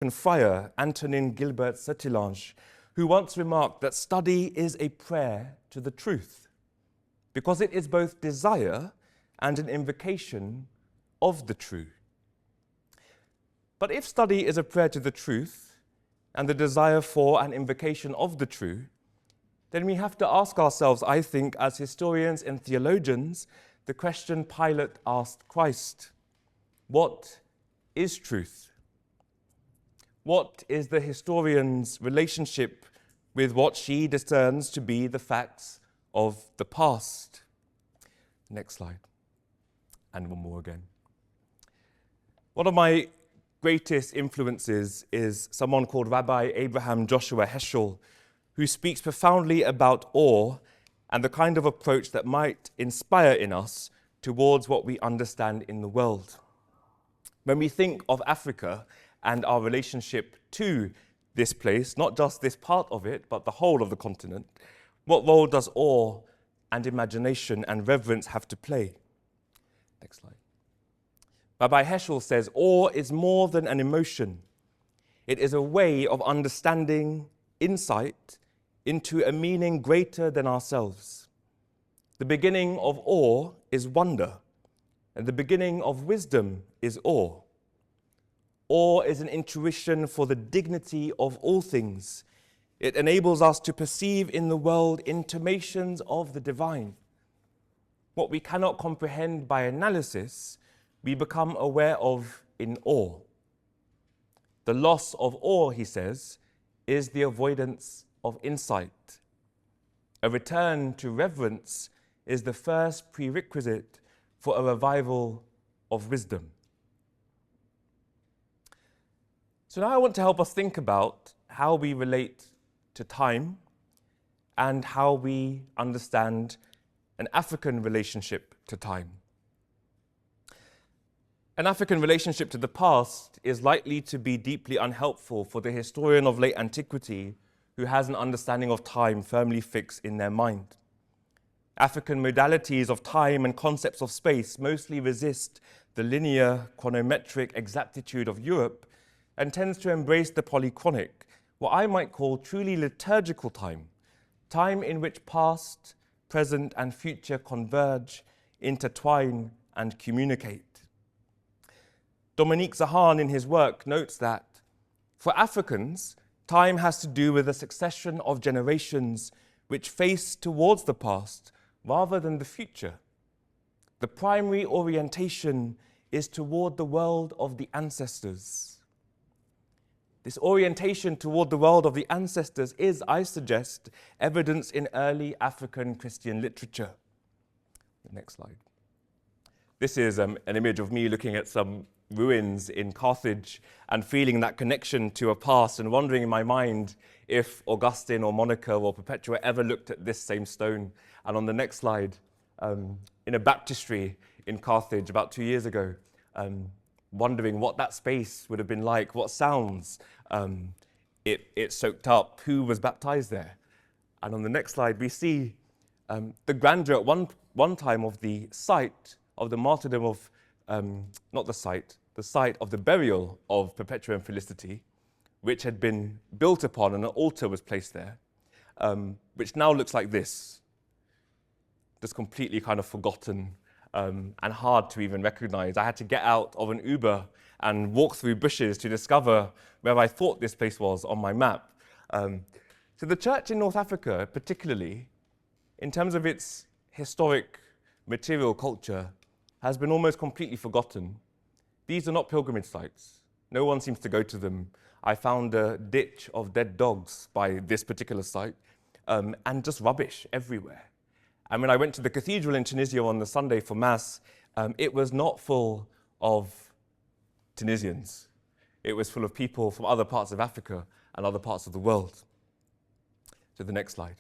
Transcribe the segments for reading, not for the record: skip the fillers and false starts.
friar Antonin Gilbert Sertillange, who once remarked that study is a prayer to the truth, because it is both desire and an invocation of the true. But if study is a prayer to the truth and the desire for an invocation of the true, then we have to ask ourselves, I think, as historians and theologians, the question Pilate asked Christ: what is truth? What is the historian's relationship with what she discerns to be the facts of the past? Next slide. And one more again. One of my greatest influences is someone called Rabbi Abraham Joshua Heschel, who speaks profoundly about awe and the kind of approach that might inspire in us towards what we understand in the world. When we think of Africa and our relationship to this place, not just this part of it, but the whole of the continent, what role does awe and imagination and reverence have to play? Next slide. Rabbi Heschel says, awe is more than an emotion. It is a way of understanding, insight into a meaning greater than ourselves. The beginning of awe is wonder, and the beginning of wisdom is awe. Awe is an intuition for the dignity of all things. It enables us to perceive in the world intimations of the divine. What we cannot comprehend by analysis, we become aware of in awe. The loss of awe, he says, is the avoidance of insight. A return to reverence is the first prerequisite for a revival of wisdom. So now I want to help us think about how we relate to time and how we understand an African relationship to time. An African relationship to the past is likely to be deeply unhelpful for the historian of late antiquity who has an understanding of time firmly fixed in their mind. African modalities of time and concepts of space mostly resist the linear, chronometric exactitude of Europe and tends to embrace the polychronic, what I might call truly liturgical time, time in which past, present, and future converge, intertwine, and communicate. Dominique Zahan, in his work, notes that for Africans, time has to do with a succession of generations which face towards the past rather than the future. The primary orientation is toward the world of the ancestors. This orientation toward the world of the ancestors is, I suggest, evidence in early African Christian literature. The next slide. This is an image of me looking at some ruins in Carthage and feeling that connection to a past and wondering in my mind if Augustine or Monica or Perpetua ever looked at this same stone. And on the next slide, in a baptistry in Carthage about 2 years ago, wondering what that space would have been like, what sounds it soaked up, who was baptized there. And on the next slide, we see the grandeur at one time of the site of the martyrdom of, the site of the burial of Perpetua and Felicity, which had been built upon and an altar was placed there, which now looks like this, just completely kind of forgotten and hard to even recognize. I had to get out of an Uber and walk through bushes to discover where I thought this place was on my map. So the church in North Africa, particularly, in terms of its historic material culture, has been almost completely forgotten. These are not pilgrimage sites. No one seems to go to them. I found a ditch of dead dogs by this particular site, and just rubbish everywhere. And when I went to the cathedral in Tunisia on the Sunday for Mass, it was not full of Tunisians. It was full of people from other parts of Africa and other parts of the world. So the next slide.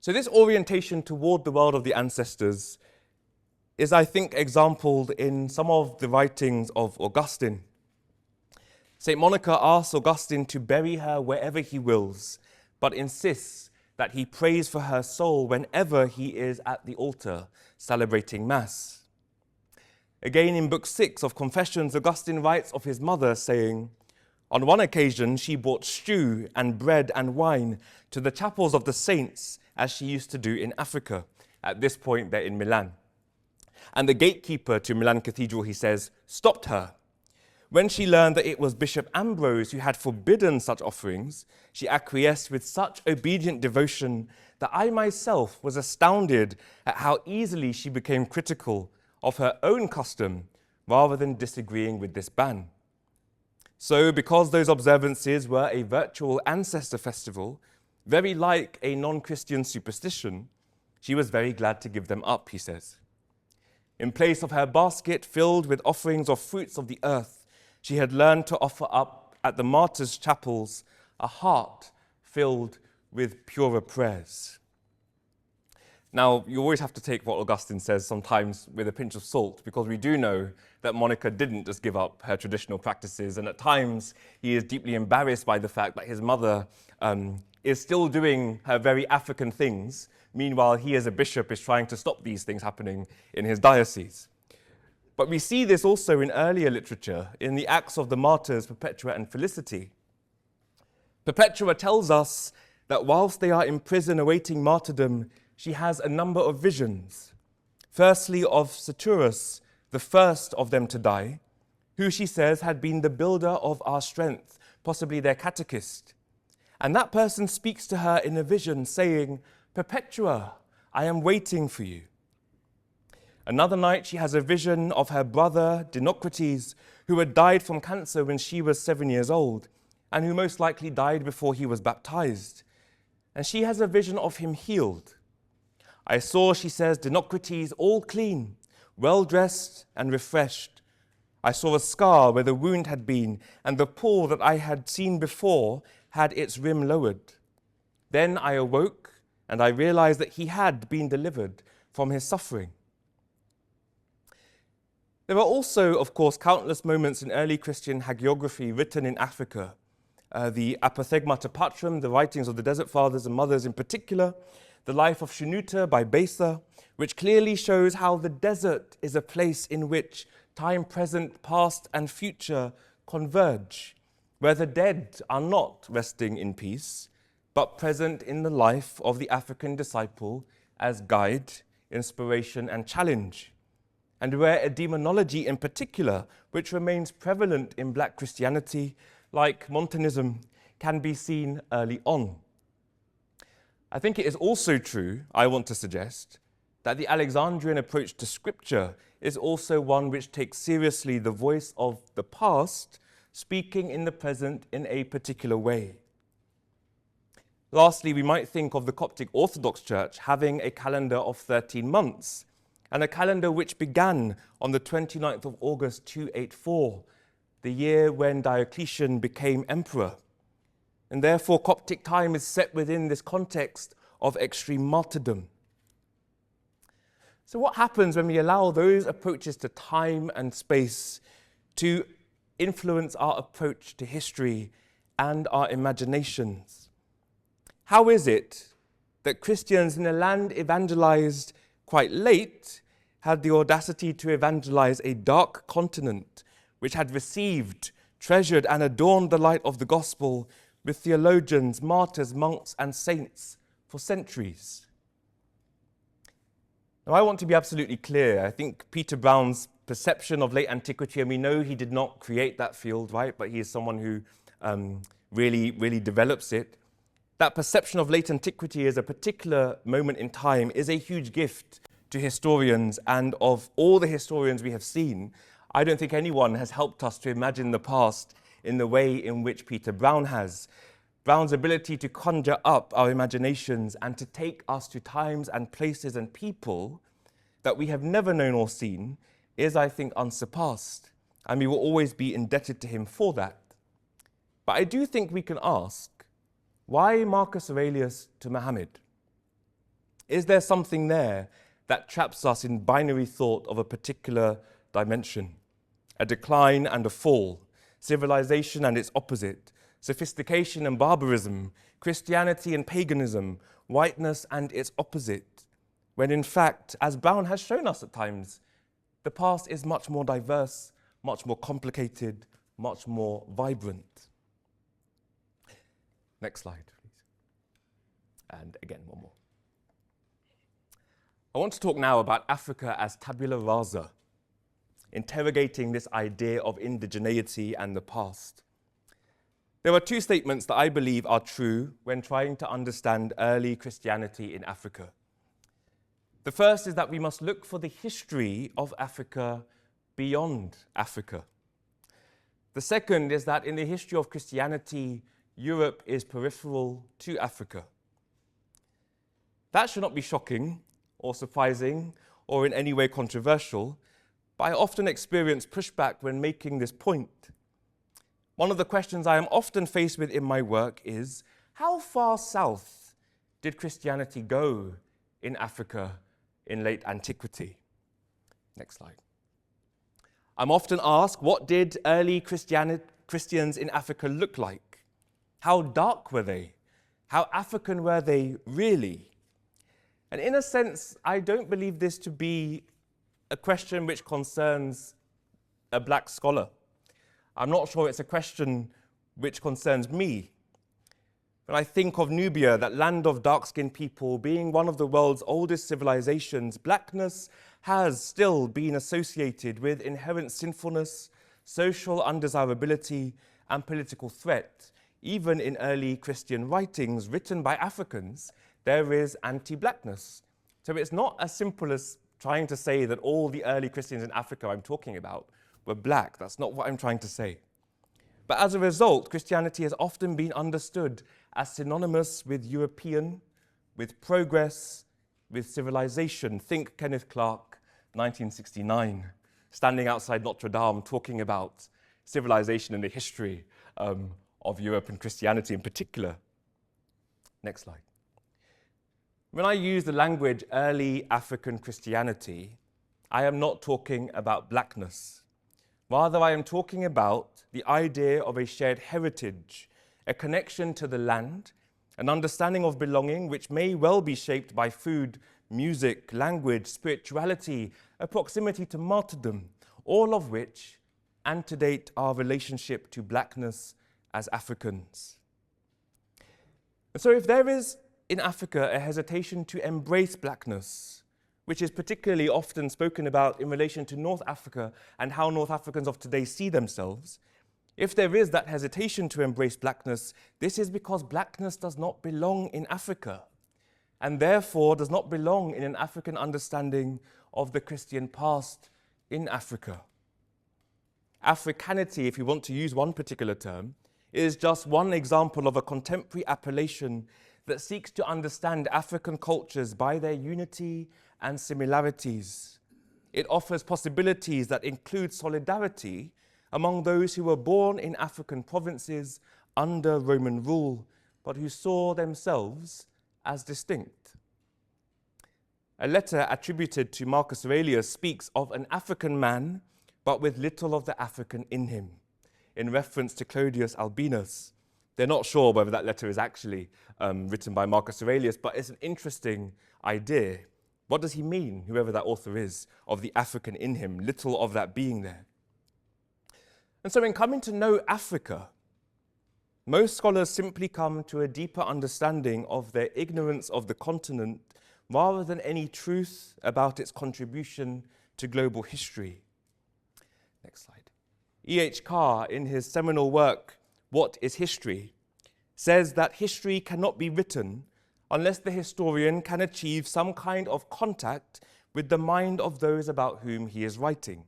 So this orientation toward the world of the ancestors is, I think, exampled in some of the writings of Augustine. St. Monica asks Augustine to bury her wherever he wills, but insists that he prays for her soul whenever he is at the altar celebrating Mass. Again, in Book 6 of Confessions, Augustine writes of his mother, saying, "On one occasion, she brought stew and bread and wine to the chapels of the saints, as she used to do in Africa." At this point, they're in Milan. And the gatekeeper to Milan Cathedral, he says, stopped her. When she learned that it was Bishop Ambrose who had forbidden such offerings, she acquiesced with such obedient devotion that I myself was astounded at how easily she became critical of her own custom rather than disagreeing with this ban. So, because those observances were a virtual ancestor festival, very like a non-Christian superstition, she was very glad to give them up, he says. In place of her basket filled with offerings of fruits of the earth, she had learned to offer up at the martyrs' chapels a heart filled with purer prayers. Now, you always have to take what Augustine says sometimes with a pinch of salt, because we do know that Monica didn't just give up her traditional practices, and at times he is deeply embarrassed by the fact that his mother is still doing her very African things. Meanwhile, he as a bishop is trying to stop these things happening in his diocese. But we see this also in earlier literature, in the Acts of the Martyrs, Perpetua and Felicity. Perpetua tells us that whilst they are in prison awaiting martyrdom, she has a number of visions. Firstly, of Saturus, the first of them to die, who she says had been the builder of our strength, possibly their catechist. And that person speaks to her in a vision saying, "Perpetua, I am waiting for you." Another night, she has a vision of her brother, Dinocrates, who had died from cancer when she was 7 years old, and who most likely died before he was baptized. And she has a vision of him healed. "I saw," she says, "Dinocrates all clean, well-dressed and refreshed. I saw a scar where the wound had been, and the pool that I had seen before had its rim lowered. Then I awoke, and I realized that he had been delivered from his suffering." There are also, of course, countless moments in early Christian hagiography written in Africa. The Apothegmata Patrum, the writings of the Desert Fathers and Mothers in particular, the life of Shunuta by Besa, which clearly shows how the desert is a place in which time present, past, and future converge, where the dead are not resting in peace, but present in the life of the African disciple as guide, inspiration, and challenge, and where a demonology in particular, which remains prevalent in Black Christianity, like Montanism, can be seen early on. I think it is also true, I want to suggest, that the Alexandrian approach to scripture is also one which takes seriously the voice of the past, speaking in the present in a particular way. Lastly, we might think of the Coptic Orthodox Church having a calendar of 13 months, and a calendar which began on the 29th of August 284, the year when Diocletian became emperor. And therefore, Coptic time is set within this context of extreme martyrdom. So what happens when we allow those approaches to time and space to influence our approach to history and our imaginations? How is it that Christians in a land evangelized quite late had the audacity to evangelize a dark continent which had received, treasured, and adorned the light of the gospel with theologians, martyrs, monks, and saints for centuries? Now, I want to be absolutely clear. I think Peter Brown's perception of late antiquity, and we know he did not create that field, right? But he is someone who really develops it. That perception of late antiquity as a particular moment in time is a huge gift to historians, and of all the historians we have seen, I don't think anyone has helped us to imagine the past in the way in which Peter Brown has. Brown's ability to conjure up our imaginations and to take us to times and places and people that we have never known or seen is, I think, unsurpassed, and we will always be indebted to him for that. But I do think we can ask, why Marcus Aurelius to Muhammad? Is there something there that traps us in binary thought of a particular dimension? A decline and a fall, civilization and its opposite, sophistication and barbarism, Christianity and paganism, whiteness and its opposite, when in fact, as Brown has shown us at times, the past is much more diverse, much more complicated, much more vibrant. Next slide, please. And again, one more. I want to talk now about Africa as tabula rasa, interrogating this idea of indigeneity and the past. There are two statements that I believe are true when trying to understand early Christianity in Africa. The first is that we must look for the history of Africa beyond Africa. The second is that in the history of Christianity, Europe is peripheral to Africa. That should not be shocking or surprising or in any way controversial, but I often experience pushback when making this point. One of the questions I am often faced with in my work is, how far south did Christianity go in Africa in late antiquity? Next slide. I'm often asked, what did early Christians in Africa look like? How dark were they? How African were they really? And in a sense, I don't believe this to be a question which concerns a black scholar. I'm not sure it's a question which concerns me. When I think of Nubia, that land of dark-skinned people, being one of the world's oldest civilizations, blackness has still been associated with inherent sinfulness, social undesirability, and political threat. Even in early Christian writings written by Africans, there is anti-blackness. So it's not as simple as trying to say that all the early Christians in Africa I'm talking about were black. That's not what I'm trying to say. But as a result, Christianity has often been understood as synonymous with European, with progress, with civilization. Think Kenneth Clark, 1969, standing outside Notre Dame talking about civilization and the history of Europe and Christianity in particular. Next slide. When I use the language early African Christianity, I am not talking about blackness. Rather, I am talking about the idea of a shared heritage, a connection to the land, an understanding of belonging which may well be shaped by food, music, language, spirituality, a proximity to martyrdom, all of which antedate our relationship to blackness as Africans. And so if there is in Africa a hesitation to embrace blackness, which is particularly often spoken about in relation to North Africa and how North Africans of today see themselves, if there is that hesitation to embrace blackness, this is because blackness does not belong in Africa and therefore does not belong in an African understanding of the Christian past in Africa. Africanity, if you want to use one particular term, is just one example of a contemporary appellation that seeks to understand African cultures by their unity and similarities. It offers possibilities that include solidarity among those who were born in African provinces under Roman rule, but who saw themselves as distinct. A letter attributed to Marcus Aurelius speaks of an African man, but with little of the African in him, in reference to Clodius Albinus. They're not sure whether that letter is actually written by Marcus Aurelius, but it's an interesting idea. What does he mean, whoever that author is, of the African in him, little of that being there? And so in coming to know Africa, most scholars simply come to a deeper understanding of their ignorance of the continent rather than any truth about its contribution to global history. Next slide. E.H. Carr, in his seminal work, What is History?, says that history cannot be written unless the historian can achieve some kind of contact with the mind of those about whom he is writing.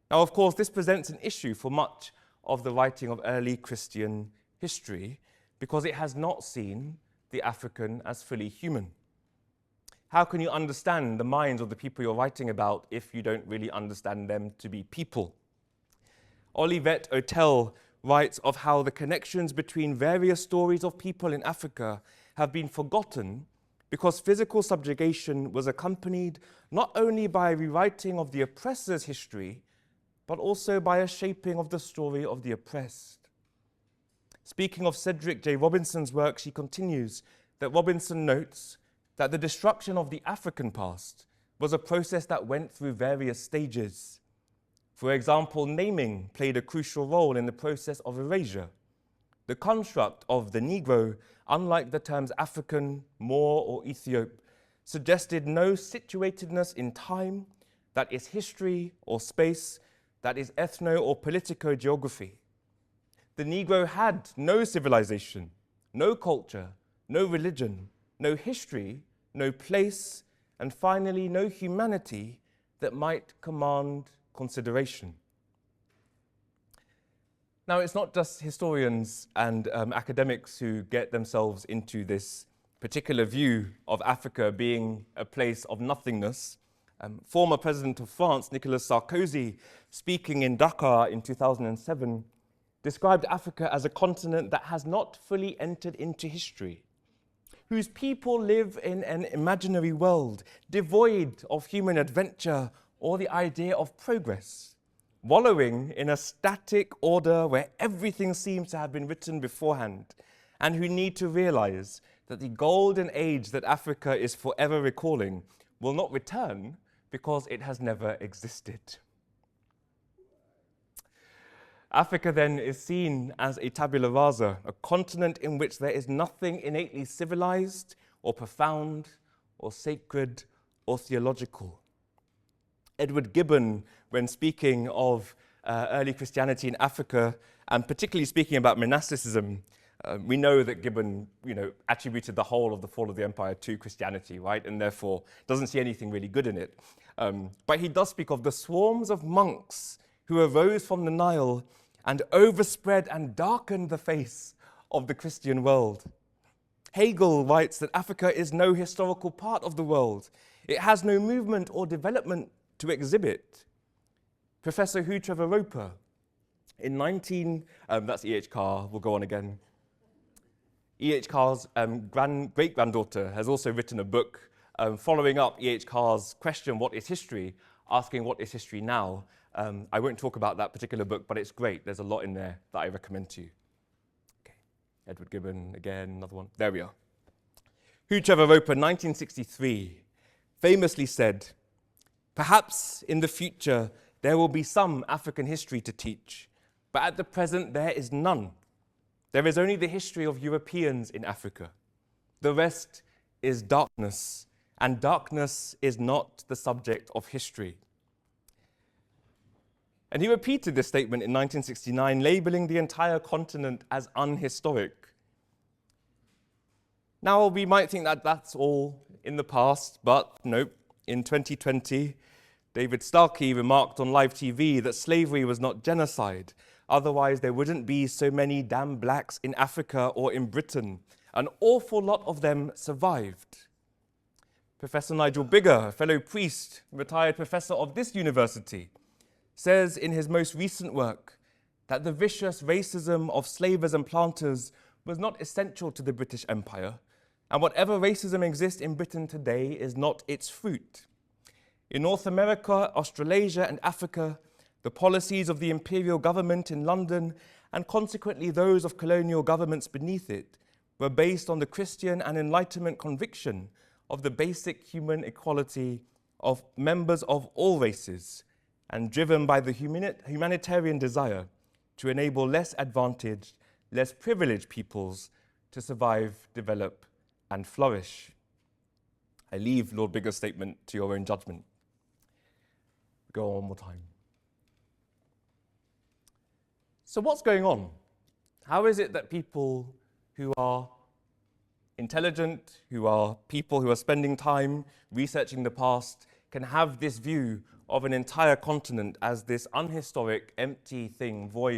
Now, of course, this presents an issue for much of the writing of early Christian history because it has not seen the African as fully human. How can you understand the minds of the people you're writing about if you don't really understand them to be people? Olivette Otel writes of how the connections between various stories of people in Africa have been forgotten because physical subjugation was accompanied not only by a rewriting of the oppressor's history, but also by a shaping of the story of the oppressed. Speaking of Cedric J. Robinson's work, she continues that Robinson notes that the destruction of the African past was a process that went through various stages. For example, naming played a crucial role in the process of erasure. The construct of the Negro, unlike the terms African, Moor, or Ethiop, suggested no situatedness in time, that is history or space, that is ethno or politico-geography. The Negro had no civilization, no culture, no religion, no history, no place, and finally no humanity that might command consideration. Now, it's not just historians and academics who get themselves into this particular view of Africa being a place of nothingness. Former President of France, Nicolas Sarkozy, speaking in Dakar in 2007, described Africa as a continent that has not fully entered into history, whose people live in an imaginary world devoid of human adventure or the idea of progress, wallowing in a static order where everything seems to have been written beforehand, and who need to realize that the golden age that Africa is forever recalling will not return because it has never existed. Africa then is seen as a tabula rasa, a continent in which there is nothing innately civilized or profound or sacred or theological. Edward Gibbon, when speaking of early Christianity in Africa, and particularly speaking about monasticism, we know that Gibbon, attributed the whole of the fall of the empire to Christianity, right? And therefore doesn't see anything really good in it. But he does speak of the swarms of monks who arose from the Nile and overspread and darkened the face of the Christian world. Hegel writes that Africa is no historical part of the world. It has no movement or development to exhibit. Professor Hugh Trevor Roper, in that's E.H. Carr, we'll go on again. E.H. Carr's great-granddaughter has also written a book following up E.H. Carr's question, what is history, asking what is history now. I won't talk about that particular book, but it's great. There's a lot in there that I recommend to you. Okay, Edward Gibbon, again, another one. There we are. Hugh Trevor Roper, 1963, famously said, "Perhaps in the future there will be some African history to teach, but at the present there is none. There is only the history of Europeans in Africa. The rest is darkness, and darkness is not the subject of history." And he repeated this statement in 1969, labeling the entire continent as unhistoric. Now, we might think that that's all in the past, but nope. In 2020, David Starkey remarked on live TV that slavery was not genocide. Otherwise, there wouldn't be so many damn blacks in Africa or in Britain. An awful lot of them survived. Professor Nigel Biggar, a fellow priest, retired professor of this university, says in his most recent work that the vicious racism of slavers and planters was not essential to the British Empire, and whatever racism exists in Britain today is not its fruit. In North America, Australasia, and Africa, the policies of the imperial government in London, and consequently those of colonial governments beneath it, were based on the Christian and Enlightenment conviction of the basic human equality of members of all races, and driven by the humanitarian desire to enable less advantaged, less privileged peoples to survive, develop, and flourish. I leave Lord Biggar's statement to your own judgment. Go on one more time. So what's going on? How is it that people who are intelligent, who are people who are spending time researching the past, can have this view of an entire continent as this unhistoric, empty thing, void